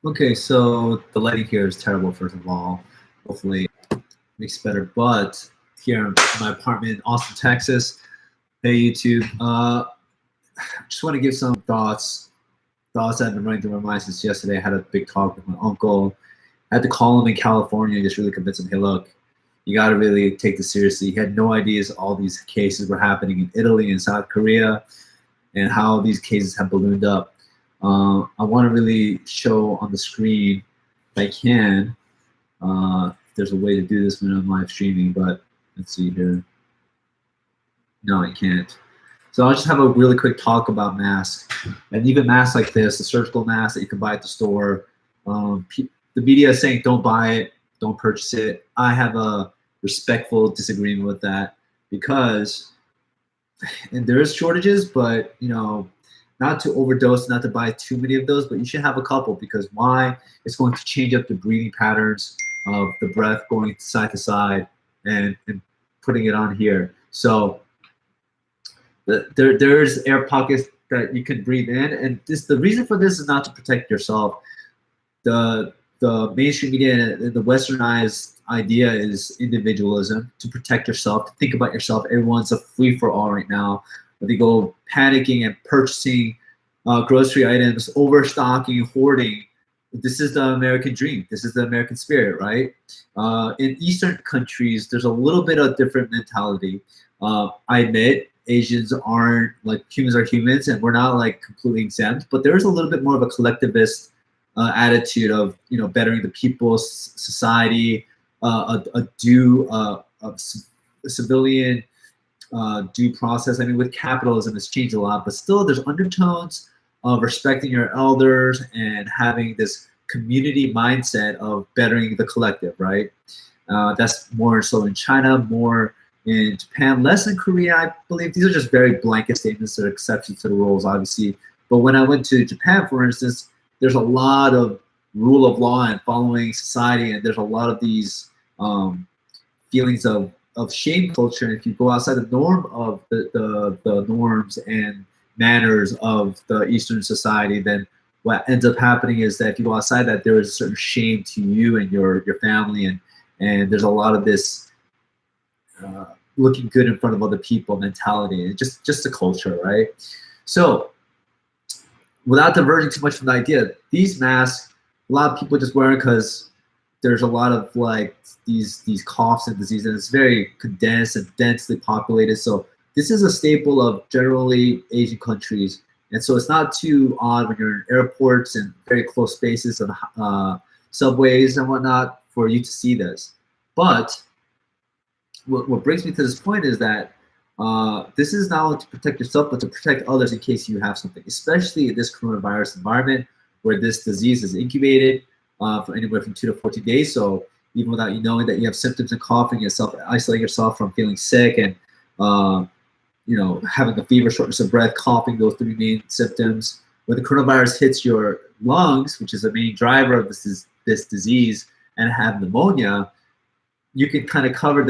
Okay, so the lighting here is terrible, first of all. Hopefully it makes it better. But here in my apartment in Austin, Texas, hey YouTube, just want to give some thoughts that have been running through my mind since yesterday. I had a big talk with my uncle. I had to call him in California and just really convince him, hey, look, you got to really take this seriously. He had no ideas all these cases were happening in Italy and South Korea and how these cases have ballooned up. I want to really show on the screen, if I can, if there's a way to do this when I'm live streaming, but let's see here. No, I can't. So I'll just have a really quick talk about masks, and even masks like this, the surgical mask that you can buy at the store. The media is saying don't buy it, don't purchase it. I have a respectful disagreement with that because, and there is shortages, but not to overdose, not to buy too many of those, but you should have a couple because why? It's going to change up the breathing patterns of the breath going side to side and putting it on here. So there's air pockets that you can breathe in, and the reason for this is not to protect yourself. The mainstream media and the westernized idea is individualism, to protect yourself, to think about yourself. Everyone's a free-for-all right now. They go panicking and purchasing grocery items, overstocking, hoarding. This is the American dream. This is the American spirit, right? In Eastern countries, there's a little bit of different mentality. I admit Asians aren't like humans are humans, and we're not like completely exempt. But there is a little bit more of a collectivist attitude of bettering the people's society, a civilian due process. I mean, with capitalism, it's changed a lot, but still, there's undertones of respecting your elders and having this community mindset of bettering the collective, right? That's more so in China, more in Japan, less in Korea, I believe. These are just very blanket statements that are exceptions to the rules, obviously. But when I went to Japan, for instance, there's a lot of rule of law and following society, and there's a lot of these feelings of shame culture. And if you go outside the norm of the norms and manners of the Eastern society, then what ends up happening is that if you go outside that, there is a certain shame to you and your family, and there's a lot of this looking good in front of other people mentality, and just the culture, right? So without diverging too much from the idea, these masks, a lot of people just wear it because there's a lot of like these coughs and diseases, and it's very condensed and densely populated. So this is a staple of generally Asian countries, and so it's not too odd when you're in airports and very close spaces and subways and whatnot for you to see this. But what brings me to this point is that this is not only to protect yourself, but to protect others in case you have something, especially in this coronavirus environment where this disease is incubated for anywhere from 2 to 14 days. So even without you knowing that you have symptoms and coughing, isolate yourself from feeling sick and having a fever, shortness of breath, coughing, those three main symptoms. When the coronavirus hits your lungs, which is the main driver of this disease, and have pneumonia, you can kind of cover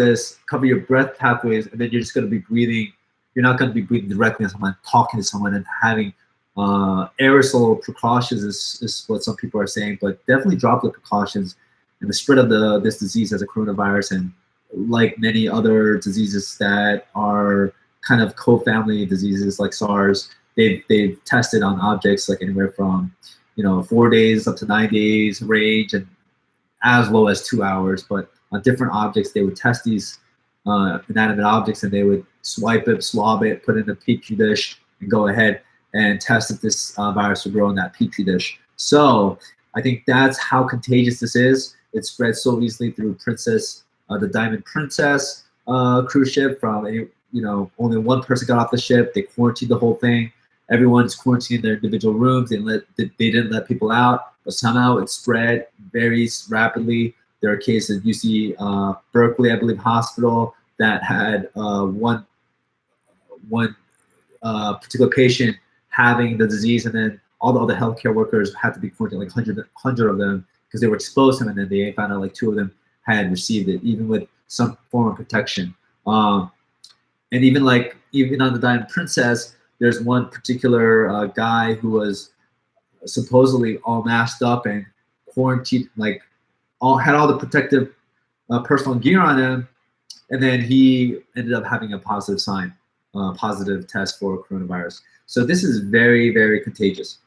your breath pathways, and then you're just going to be breathing. You're not going to be breathing directly on someone, talking to someone, and having aerosol precautions is what some people are saying, but definitely droplet precautions. And the spread of this disease as a coronavirus, and like many other diseases that are kind of co-family diseases like SARS, they've tested on objects like anywhere from 4 days up to 9 days range, and as low as 2 hours. But on different objects, they would test these inanimate objects, and they would swipe it, swab it, put it in a petri dish, and go ahead and test if this virus would grow in that petri dish. So I think that's how contagious this is. It spread so easily through the Diamond Princess cruise ship. From only one person got off the ship. They quarantined the whole thing. Everyone's quarantined in their individual rooms. They didn't let people out, but somehow it spread very rapidly. There are cases at UC Berkeley, I believe, hospital that had one particular patient having the disease, and then all the other healthcare workers had to be quarantined, like 100 of them, because they were exposed to him, and then they found out like 2 of them had received it, even with some form of protection. And even on the Diamond Princess, there's one particular guy who was supposedly all masked up, and quarantined, like had all the protective personal gear on him, and then he ended up having a positive test for coronavirus. So this is very, very contagious.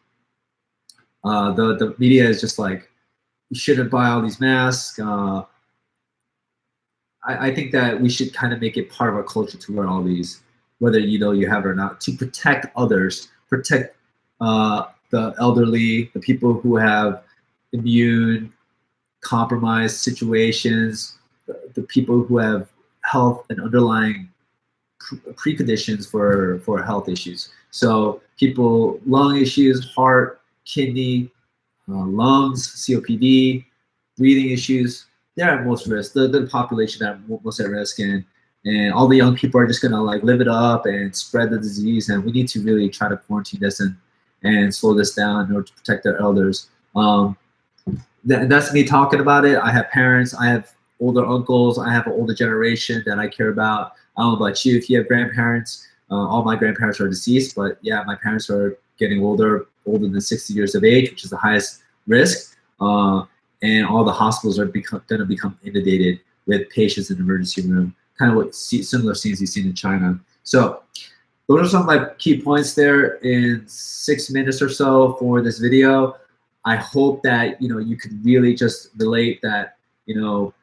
The media is just like, you shouldn't buy all these masks. I think that we should kind of make it part of our culture to wear all these, whether you have it or not, to protect others, protect the elderly, the people who have immune compromised situations, the people who have health and underlying preconditions for health issues. So people, lung issues, heart, kidney, lungs, COPD, breathing issues, they're at most risk. The population that are most at risk, and all the young people are just gonna like live it up and spread the disease. And we need to really try to quarantine this and slow this down in order to protect our elders. That's me talking about it. I have parents, I have older uncles, I have an older generation that I care about. I don't know about you, if you have grandparents. All my grandparents are deceased, but yeah, my parents are getting older than 60 years of age, which is the highest risk. And all the hospitals are going to become inundated with patients in the emergency room, kind of similar scenes you've seen in China. So those are some of my key points there in 6 minutes or so for this video. I hope that you could really just relate that the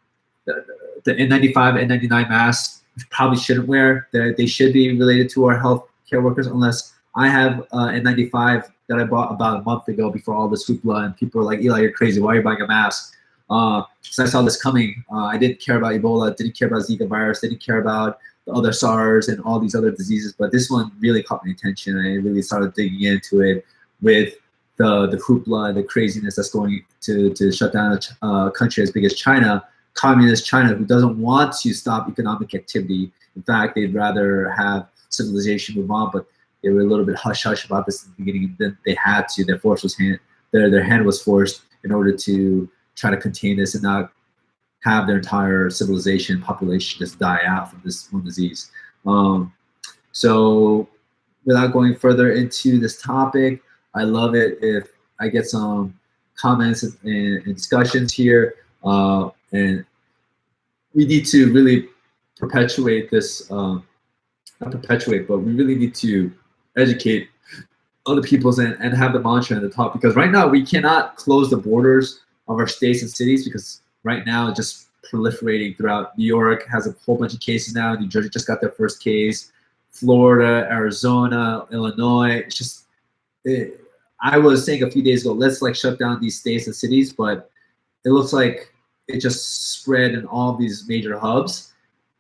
N95, N99 masks probably shouldn't wear. They should be related to our healthcare workers, unless I have N95 that I bought about a month ago before all this hoopla, and people are like, Eli, you're crazy. Why are you buying a mask? So I saw this coming. I didn't care about Ebola, didn't care about Zika virus, didn't care about the other SARS and all these other diseases, but this one really caught my attention. I really started digging into it with the hoopla and the craziness that's going to shut down a country as big as China, communist China, who doesn't want to stop economic activity. In fact, they'd rather have civilization move on, but they were a little bit hush-hush about this at the beginning. Then they had to. Their hand was forced in order to try to contain this and not have their entire civilization population just die out from this one disease. So without going further into this topic, I love it if I get some comments and discussions here. And we need to really perpetuate this, not perpetuate, but we really need to educate other peoples and have the mantra at the top, because right now we cannot close the borders of our states and cities, because right now it's just proliferating throughout. New York has a whole bunch of cases now. New Jersey just got their first case. Florida, Arizona, Illinois. It's just, I was saying a few days ago, let's like shut down these states and cities, but it looks like it just spread in all these major hubs,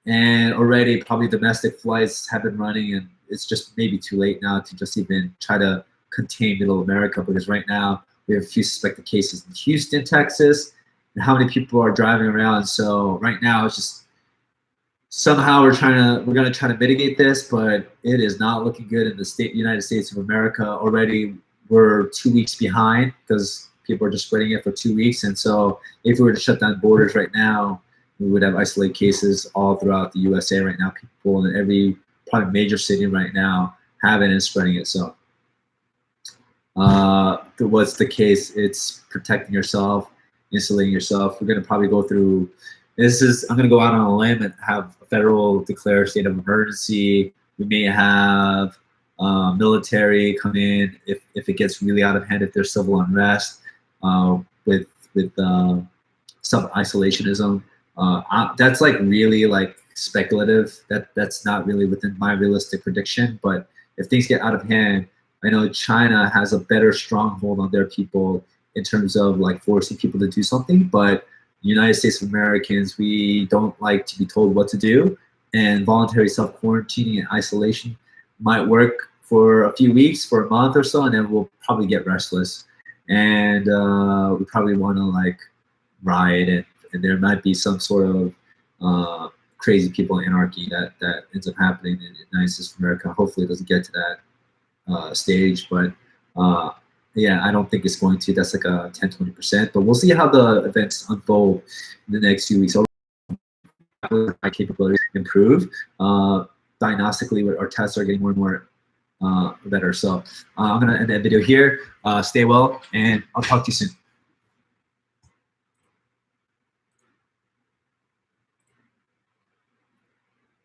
and already probably domestic flights have been running, and it's just maybe too late now to just even try to contain Middle America, because right now we have a few suspected cases in Houston, Texas, and how many people are driving around. So right now it's just somehow we're going to try to mitigate this, but it is not looking good in the United States of America. Already we're 2 weeks behind because people are just spreading it for 2 weeks. And so if we were to shut down borders right now, we would have isolated cases all throughout the USA right now. People in every probably major city right now have it and spreading it. So what's the case? It's protecting yourself, insulating yourself. We're going to probably go through, I'm going to go out on a limb and have a federal declare state of emergency. We may have military come in if it gets really out of hand, if there's civil unrest with self-isolationism. That's like really like speculative. That's not really within my realistic prediction. But if things get out of hand, I know China has a better stronghold on their people in terms of like forcing people to do something. But United States of Americans, we don't like to be told what to do, and voluntary self-quarantining and isolation might work for a few weeks, for a month or so, and then we'll probably get restless, and we probably want to like riot, and there might be some sort of crazy people anarchy that ends up happening in the United States of America. Hopefully it doesn't get to that stage, but yeah, I don't think it's going to. That's like a 10-20%, but we'll see how the events unfold in the next few weeks. My capabilities improve. Diagnostically, our tests are getting more and more better. So I'm gonna end that video here. Stay well, and I'll talk to you soon.